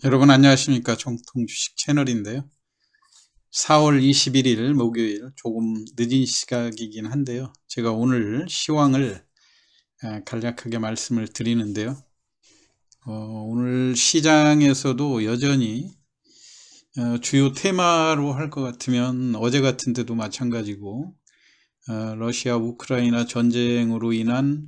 여러분 안녕하십니까. 정통주식 채널인데요. 4월 21일 목요일 조금 늦은 시각이긴 한데요. 제가 오늘 시황을 간략하게 말씀을 드리는데요. 오늘 시장에서도 여전히 주요 테마로 할 것 같으면 어제 같은 때도 마찬가지고 러시아 우크라이나 전쟁으로 인한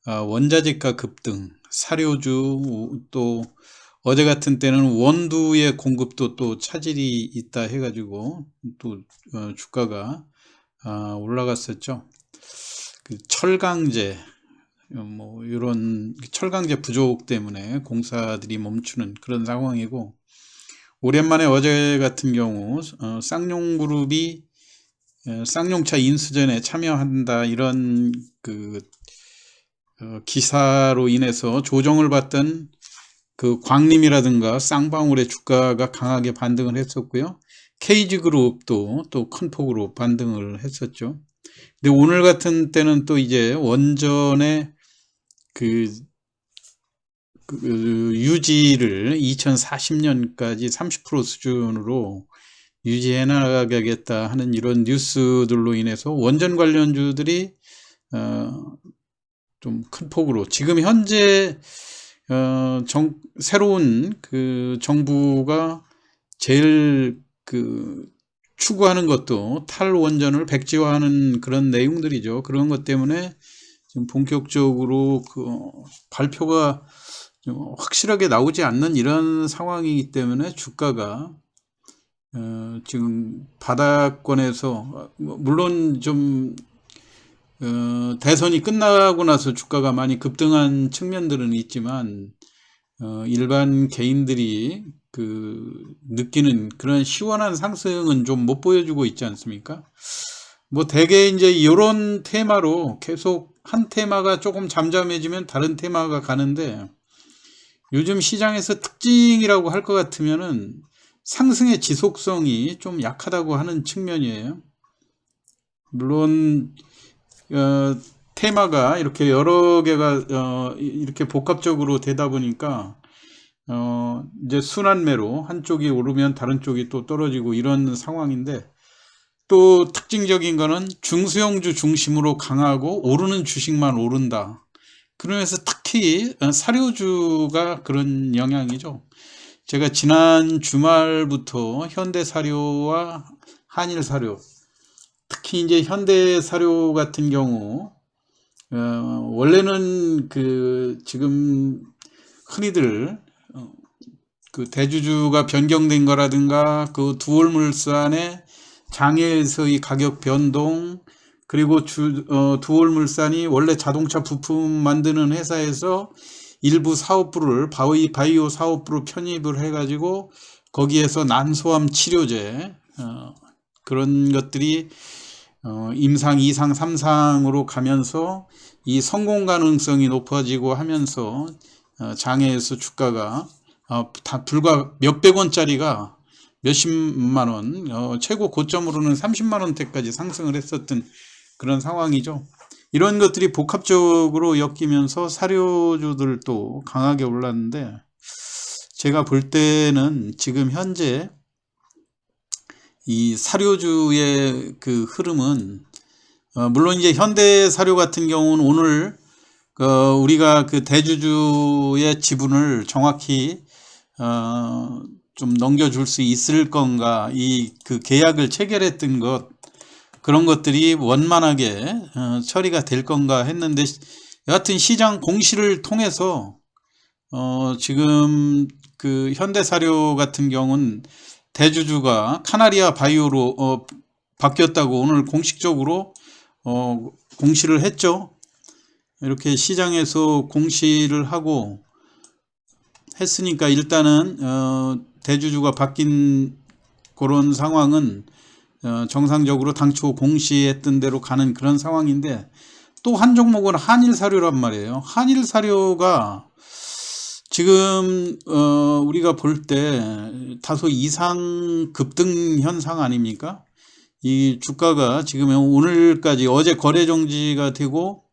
원자재가 급등, 사료주, 또 어제 같은 때는 원두의 공급도 또 차질이 있다 해가지고 또 주가가 올라갔었죠. 그 철강제, 뭐 이런 철강제 부족 때문에 공사들이 멈추는 그런 상황이고, 오랜만에 어제 같은 경우 쌍용그룹이 쌍용차 인수전에 참여한다 이런 그 기사로 인해서 조정을 받던 그 광림이라든가 쌍방울의 주가가 강하게 반등을 했었고요. KG그룹도 또 큰 폭으로 반등을 했었죠. 근데 오늘 같은 때는 또 이제 원전의 그 유지를 2040년까지 30% 수준으로 유지해 나가겠다 하는 이런 뉴스들로 인해서 원전 관련주들이 좀 큰 폭으로 지금 현재 새로운 그 정부가 제일 추구하는 것도 탈원전을 백지화하는 그런 내용들이죠. 그런 것 때문에 지금 본격적으로 발표가 좀 확실하게 나오지 않는 이런 상황이기 때문에 주가가 지금 바닥권에서 물론 좀 대선이 끝나고 나서 주가가 많이 급등한 측면들은 있지만 일반 개인들이 느끼는 그런 시원한 상승은 좀 못 보여주고 있지 않습니까? 뭐 대개 이제 이런 테마로 계속 한 테마가 조금 잠잠해지면 다른 테마가 가는데, 요즘 시장에서 특징이라고 할 것 같으면은 상승의 지속성이 좀 약하다고 하는 측면이에요. 물론 테마가 이렇게 여러 개가 이렇게 복합적으로 되다 보니까 이제 순환매로 한쪽이 오르면 다른 쪽이 또 떨어지고 이런 상황인데, 또 특징적인 거는 중소형주 중심으로 강하고 오르는 주식만 오른다. 그러면서 특히 사료주가 그런 영향이죠. 제가 지난 주말부터 현대사료와 한일사료, 특히 이제 현대사료 같은 경우 원래는 지금 흔히들 대주주가 변경된 거라든가 두월물산의 장외에서의 가격 변동, 그리고 두월물산이 원래 자동차 부품 만드는 회사에서 일부 사업부를 바이오 사업부로 편입을 해가지고 거기에서 난소암 치료제 그런 것들이 임상, 2상, 3상으로 가면서 이 성공 가능성이 높아지고 하면서 장외에서 주가가 다 불과 몇백 원짜리가 몇십만 원, 최고 고점으로는 30만 원대까지 상승을 했었던 그런 상황이죠. 이런 것들이 복합적으로 엮이면서 사료주들도 강하게 올랐는데, 제가 볼 때는 지금 현재 이 사료주의 흐름은 물론 이제 현대사료 같은 경우는 오늘 우리가 대주주의 지분을 정확히 좀 넘겨줄 수 있을 건가, 계약을 체결했던 그런 것들이 원만하게 처리가 될 건가 했는데, 여하튼 시장 공시를 통해서 지금 현대사료 같은 경우는 대주주가 카나리아 바이오로 바뀌었다고 오늘 공식적으로 공시를 했죠. 이렇게 시장에서 공시를 하고 했으니까 일단은 대주주가 바뀐 그런 상황은 정상적으로 당초 공시했던 대로 가는 그런 상황인데, 또 한 종목은 한일사료란 말이에요. 한일사료가 지금 우리가 볼 때 다소 이상 급등 현상 아닙니까? 이 주가가 지금 오늘까지 어제 거래 정지가 되고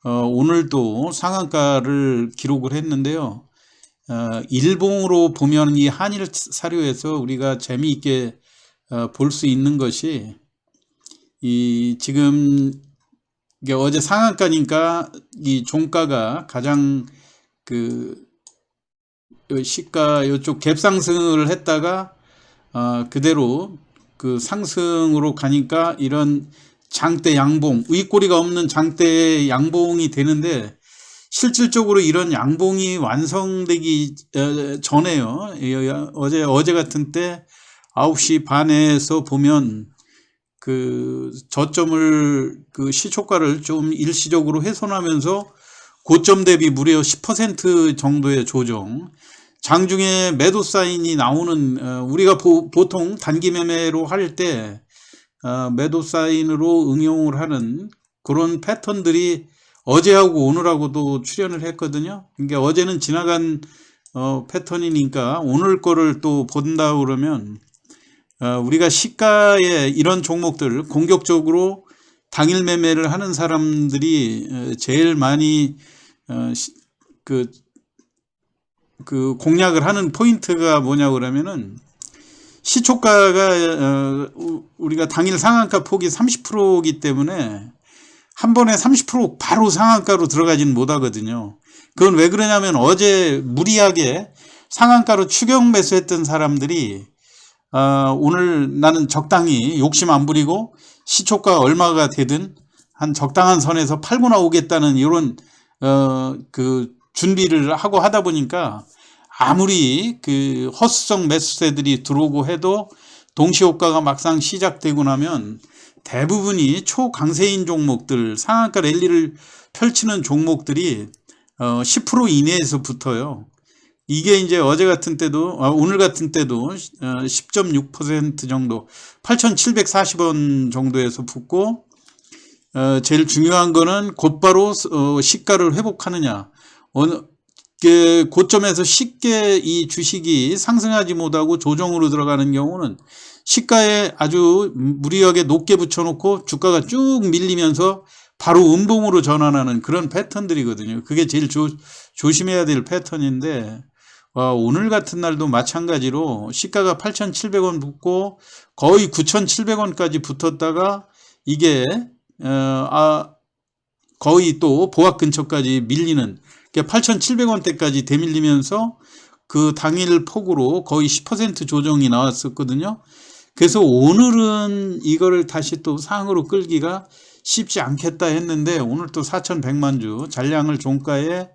오늘도 상한가를 기록을 했는데요. 일봉으로 보면 이 한일 사료에서 우리가 재미있게 볼 수 있는 것이 이 지금 이게 어제 상한가니까 이 종가가 가장 그 시가 이쪽 갭상승을 했다가 그대로 그 상승으로 가니까 이런 장대 양봉, 윗꼬리가 없는 장대 양봉이 되는데 실질적으로 이런 양봉이 완성되기 전에요. 어제 같은 때 9시 반에서 보면 그 저점을 그 시초가를 좀 일시적으로 훼손하면서 고점 대비 무려 10% 정도의 조정. 장중에 매도 사인이 나오는 우리가 보통 단기 매매로 할 때 매도 사인으로 응용을 하는 그런 패턴들이 어제하고 오늘하고도 출현을 했거든요. 그러니까 어제는 지나간 패턴이니까 오늘 거를 또 본다 그러면 우리가 시가에 이런 종목들 공격적으로 당일 매매를 하는 사람들이 제일 많이 그 공략을 하는 포인트가 뭐냐 그러면은 시초가가 우리가 당일 상한가 폭이 30%이기 때문에 한 번에 30% 바로 상한가로 들어가지는 못하거든요. 그건 왜 그러냐면 어제 무리하게 상한가로 추격 매수했던 사람들이 오늘 나는 적당히 욕심 안 부리고 시초가 얼마가 되든 한 적당한 선에서 팔고 나오겠다는 이런 그 준비를 하고 하다 보니까 아무리 그 허수성 매수세들이 들어오고 해도 동시효과가 막상 시작되고 나면 대부분이 초강세인 종목들, 상한가 랠리를 펼치는 종목들이 10% 이내에서 붙어요. 이게 이제 어제 같은 때도 오늘 같은 때도 10.6% 정도 8,740원 정도에서 붙고 제일 중요한 거는 곧바로 시가를 회복하느냐. 고점에서 쉽게 이 주식이 상승하지 못하고 조정으로 들어가는 경우는 시가에 아주 무리하게 높게 붙여놓고 주가가 쭉 밀리면서 바로 음봉으로 전환하는 그런 패턴들이거든요. 그게 제일 조심해야 될 패턴인데 오늘 같은 날도 마찬가지로 시가가 8,700원 붙고 거의 9,700원까지 붙었다가 이게 거의 또 보합 근처까지 밀리는 8,700원대까지 되밀리면서 그 당일 폭으로 거의 10% 조정이 나왔었거든요. 그래서 오늘은 이거를 다시 또 상으로 끌기가 쉽지 않겠다 했는데 오늘 또 4,100만 주 잔량을 종가에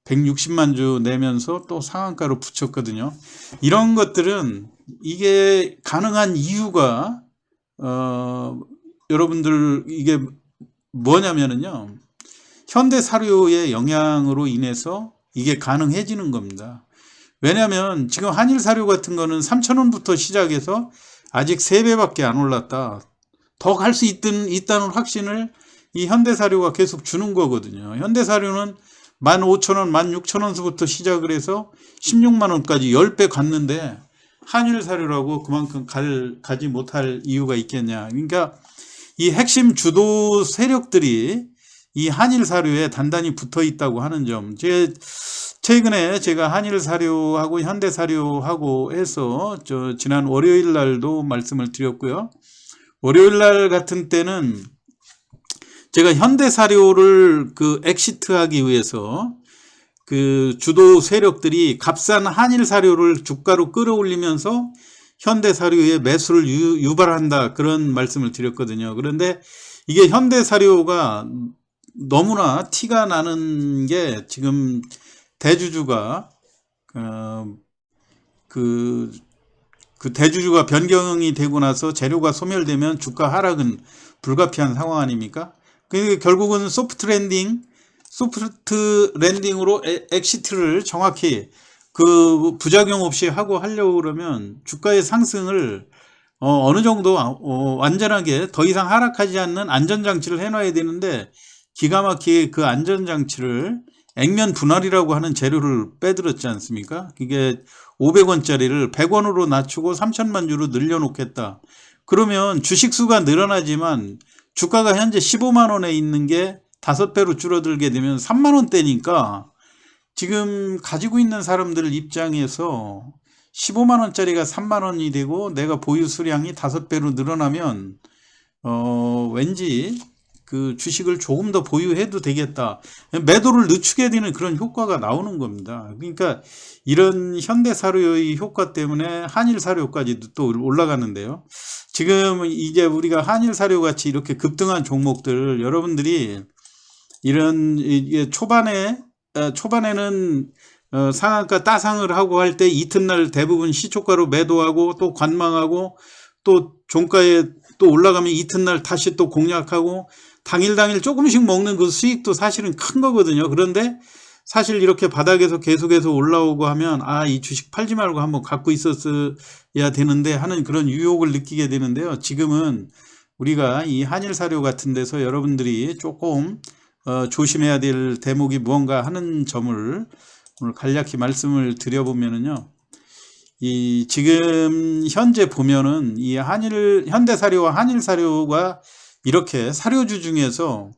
160만 주 내면서 또 상한가로 붙였거든요. 이런 것들은 이게 가능한 이유가 여러분들 이게 뭐냐면은요. 현대사료의 영향으로 인해서 이게 가능해지는 겁니다. 왜냐하면 지금 한일사료 같은 거는 3,000원부터 시작해서 아직 3배밖에 안 올랐다. 더 갈 수 있다는 확신을 이 현대사료가 계속 주는 거거든요. 현대사료는 15,000원, 16,000원서부터 시작을 해서 16만원까지 10배 갔는데 한일사료라고 그만큼 가지 못할 이유가 있겠냐. 그러니까 이 핵심 주도 세력들이 이 한일사료에 단단히 붙어 있다고 하는 점. 최근에 제가 한일사료하고 현대사료하고 해서 지난 월요일 날도 말씀을 드렸고요. 월요일 날 같은 때는 제가 현대사료를 그 엑시트하기 위해서 그 주도 세력들이 값싼 한일사료를 주가로 끌어올리면서 현대사료의 매수를 유발한다 그런 말씀을 드렸거든요. 그런데 이게 현대사료가 너무나 티가 나는 게 지금 대주주가 그 대주주가 변경이 되고 나서 재료가 소멸되면 주가 하락은 불가피한 상황 아닙니까? 결국은 소프트 랜딩으로 엑시트를 정확히 그 부작용 없이 하려고 그러면 주가의 상승을 어느 정도 완전하게 더 이상 하락하지 않는 안전장치를 해놔야 되는데 기가 막히게 그 안전장치를 액면 분할이라고 하는 재료를 빼들었지 않습니까? 이게 500원짜리를 100원으로 낮추고 3천만 주로 늘려놓겠다. 그러면 주식수가 늘어나지만 주가가 현재 15만원에 있는 게 5배로 줄어들게 되면 3만원대니까 지금 가지고 있는 사람들 입장에서 15만 원짜리가 3만 원이 되고 내가 보유 수량이 5배로 늘어나면 왠지 그 주식을 조금 더 보유해도 되겠다. 매도를 늦추게 되는 그런 효과가 나오는 겁니다. 그러니까 이런 현대사료의 효과 때문에 한일사료까지도 또 올라가는데요. 지금 이제 우리가 한일사료 같이 이렇게 급등한 종목들 여러분들이 이런 이게 초반에는 상한가 따상을 하고 할 때 이튿날 대부분 시초가로 매도하고 또 관망하고 또 종가에 또 올라가면 이튿날 다시 또 공략하고 당일 조금씩 먹는 그 수익도 사실은 큰 거거든요. 그런데 사실 이렇게 바닥에서 계속해서 올라오고 하면 이 주식 팔지 말고 한번 갖고 있었어야 되는데 하는 그런 유혹을 느끼게 되는데요. 지금은 우리가 이 한일사료 같은 데서 여러분들이 조금 조심해야 될 대목이 무언가 하는 점을 오늘 간략히 말씀을 드려보면은요. 이 지금 현재 보면은 이 현대사료와 한일사료가 이렇게 사료주 중에서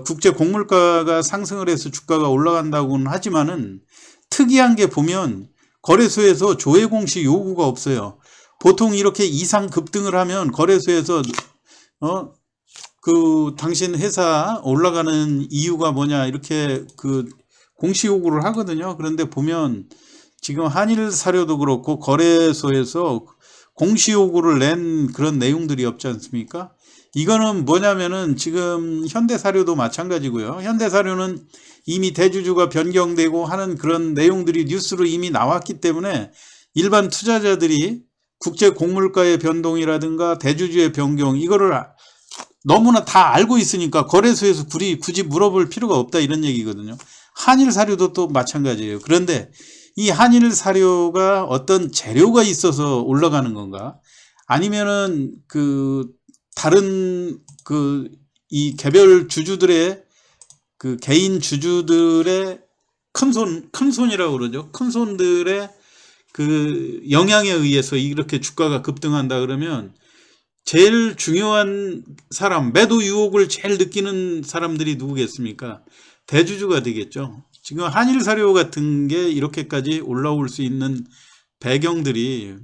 국제 곡물가가 상승을 해서 주가가 올라간다고는 하지만은 특이한 게 보면 거래소에서 조회 공시 요구가 없어요. 보통 이렇게 이상 급등을 하면 거래소에서 그 당신 회사 올라가는 이유가 뭐냐 이렇게 그 공시 요구를 하거든요. 그런데 보면 지금 한일사료도 그렇고 거래소에서 공시 요구를 낸 그런 내용들이 없지 않습니까? 이거는 뭐냐면은 지금 현대사료도 마찬가지고요. 현대사료는 이미 대주주가 변경되고 하는 그런 내용들이 뉴스로 이미 나왔기 때문에 일반 투자자들이 국제 곡물가의 변동이라든가 대주주의 변경 이거를 너무나 다 알고 있으니까 거래소에서 굳이 물어볼 필요가 없다 이런 얘기거든요. 한일사료도 또 마찬가지예요. 그런데 이 한일사료가 어떤 재료가 있어서 올라가는 건가? 아니면은 다른 이 개별 주주들의 그 개인 주주들의 큰 손이라고 그러죠. 큰 손들의 그 영향에 의해서 이렇게 주가가 급등한다 그러면 제일 중요한 사람, 매도 유혹을 제일 느끼는 사람들이 누구겠습니까? 대주주가 되겠죠. 지금 한일사료 같은 게 이렇게까지 올라올 수 있는 배경들이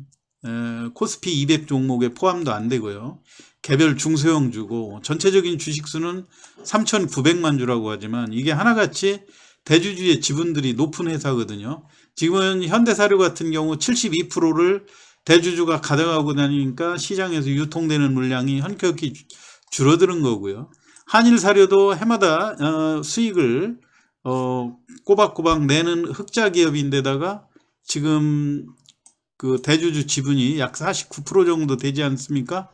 코스피 200 종목에 포함도 안 되고요. 개별 중소형주고 전체적인 주식수는 3,900만 주라고 하지만 이게 하나같이 대주주의 지분들이 높은 회사거든요. 지금은 현대사료 같은 경우 72%를 대주주가 가져가고 다니니까 시장에서 유통되는 물량이 현격히 줄어드는 거고요. 한일사료도 해마다 수익을 꼬박꼬박 내는 흑자 기업인데다가 지금 그 대주주 지분이 약 49% 정도 되지 않습니까?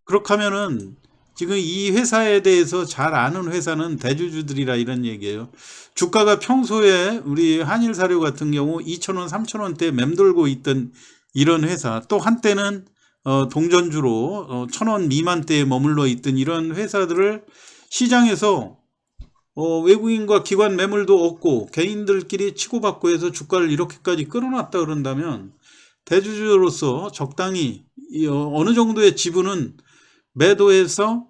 그렇게 하면은 지금 이 회사에 대해서 잘 아는 회사는 대주주들이라 이런 얘기예요. 주가가 평소에 우리 한일사료 같은 경우 2,000원, 3,000원대 맴돌고 있던 이런 회사, 또 한때는 동전주로 1,000원 미만대에 머물러 있던 이런 회사들을 시장에서 외국인과 기관 매물도 없고 개인들끼리 치고받고 해서 주가를 이렇게까지 끌어놨다 그런다면 대주주로서 적당히 어느 정도의 지분은 매도해서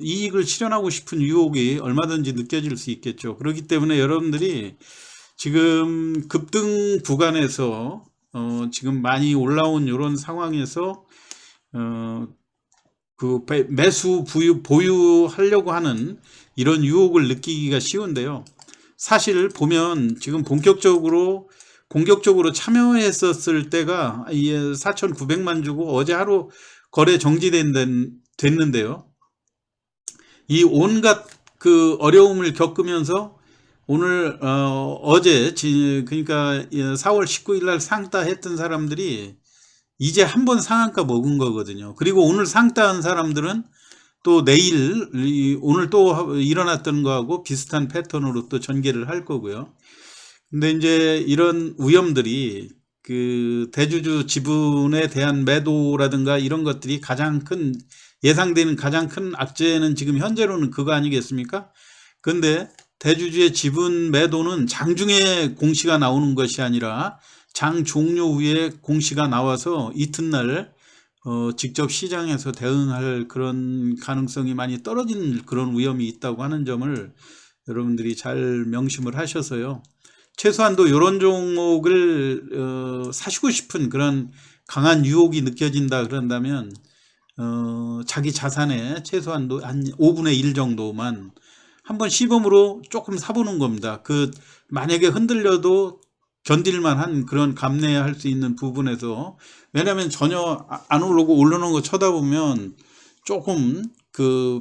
이익을 실현하고 싶은 유혹이 얼마든지 느껴질 수 있겠죠. 그렇기 때문에 여러분들이 지금 급등 구간에서 지금 많이 올라온 이런 상황에서 매수 보유하려고 하는 이런 유혹을 느끼기가 쉬운데요. 사실 보면 지금 공격적으로 참여했었을 때가 4,900만 주고 어제 하루 거래 됐는데요. 이 온갖 그 어려움을 겪으면서 오늘 어제 그러니까 4월 19일 날 상따 했던 사람들이 이제 한 번 상한가 먹은 거거든요. 그리고 오늘 상따한 사람들은 또 내일 오늘 또 일어났던 거하고 비슷한 패턴으로 또 전개를 할 거고요. 근데 이제 이런 위험들이 그 대주주 지분에 대한 매도라든가 이런 것들이 예상되는 가장 큰 악재는 지금 현재로는 그거 아니겠습니까? 근데 대주주의 지분 매도는 장중에 공시가 나오는 것이 아니라 장 종료 후에 공시가 나와서 이튿날 직접 시장에서 대응할 그런 가능성이 많이 떨어지는 그런 위험이 있다고 하는 점을 여러분들이 잘 명심을 하셔서요. 최소한도 이런 종목을 사시고 싶은 그런 강한 유혹이 느껴진다 그런다면 자기 자산의 최소한도 한 5분의 1 정도만 한번 시범으로 조금 사보는 겁니다. 만약에 흔들려도 견딜만한 그런 감내할 수 있는 부분에서, 왜냐하면 전혀 안 오르고 오르는 거 쳐다보면 조금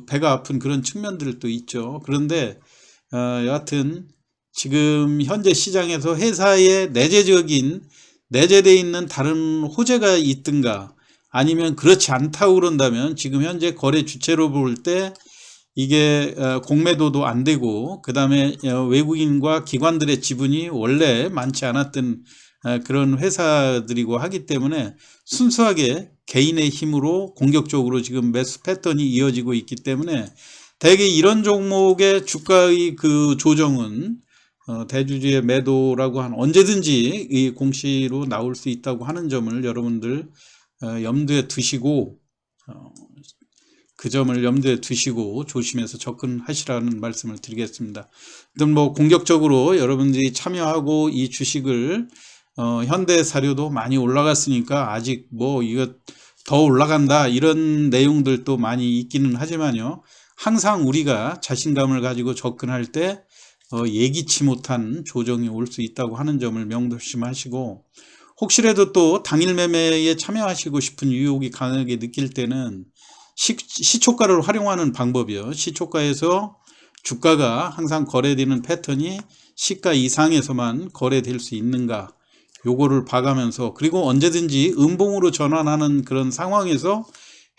배가 아픈 그런 측면들도 있죠. 그런데 여하튼 지금 현재 시장에서 회사의 내재되어 있는 다른 호재가 있든가 아니면 그렇지 않다고 그런다면, 지금 현재 거래 주체로 볼 때 이게 공매도도 안 되고, 그 다음에 외국인과 기관들의 지분이 원래 많지 않았던 그런 회사들이고 하기 때문에 순수하게 개인의 힘으로 공격적으로 지금 매수 패턴이 이어지고 있기 때문에, 대개 이런 종목의 주가의 조정은 대주주의 매도라고 한 언제든지 이 공시로 나올 수 있다고 하는 점을 여러분들 염두에 두시고, 그 점을 염두에 두시고 조심해서 접근하시라는 말씀을 드리겠습니다. 뭐 공격적으로 여러분들이 참여하고 이 주식을 현대사료도 많이 올라갔으니까 아직 뭐 이거 더 올라간다 이런 내용들도 많이 있기는 하지만요, 항상 우리가 자신감을 가지고 접근할 때 예기치 못한 조정이 올 수 있다고 하는 점을 명심하시고, 혹시라도 또 당일 매매에 참여하시고 싶은 유혹이 강하게 느낄 때는 시초가를 활용하는 방법이요. 시초가에서 주가가 항상 거래되는 패턴이 시가 이상에서만 거래될 수 있는가, 요거를 봐가면서, 그리고 언제든지 음봉으로 전환하는 그런 상황에서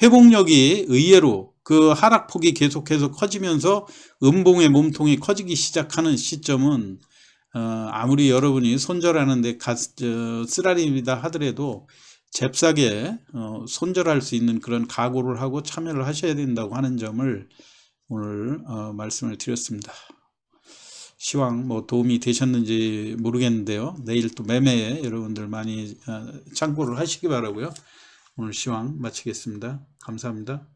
회복력이 의외로 하락폭이 계속해서 커지면서 음봉의 몸통이 커지기 시작하는 시점은 아무리 여러분이 손절하는데 쓰라립니다 하더라도 잽싸게 손절할 수 있는 그런 각오를 하고 참여를 하셔야 된다고 하는 점을 오늘 말씀을 드렸습니다. 시황 뭐 도움이 되셨는지 모르겠는데요, 내일 또 매매에 여러분들 많이 참고를 하시기 바라고요. 오늘 시황 마치겠습니다. 감사합니다.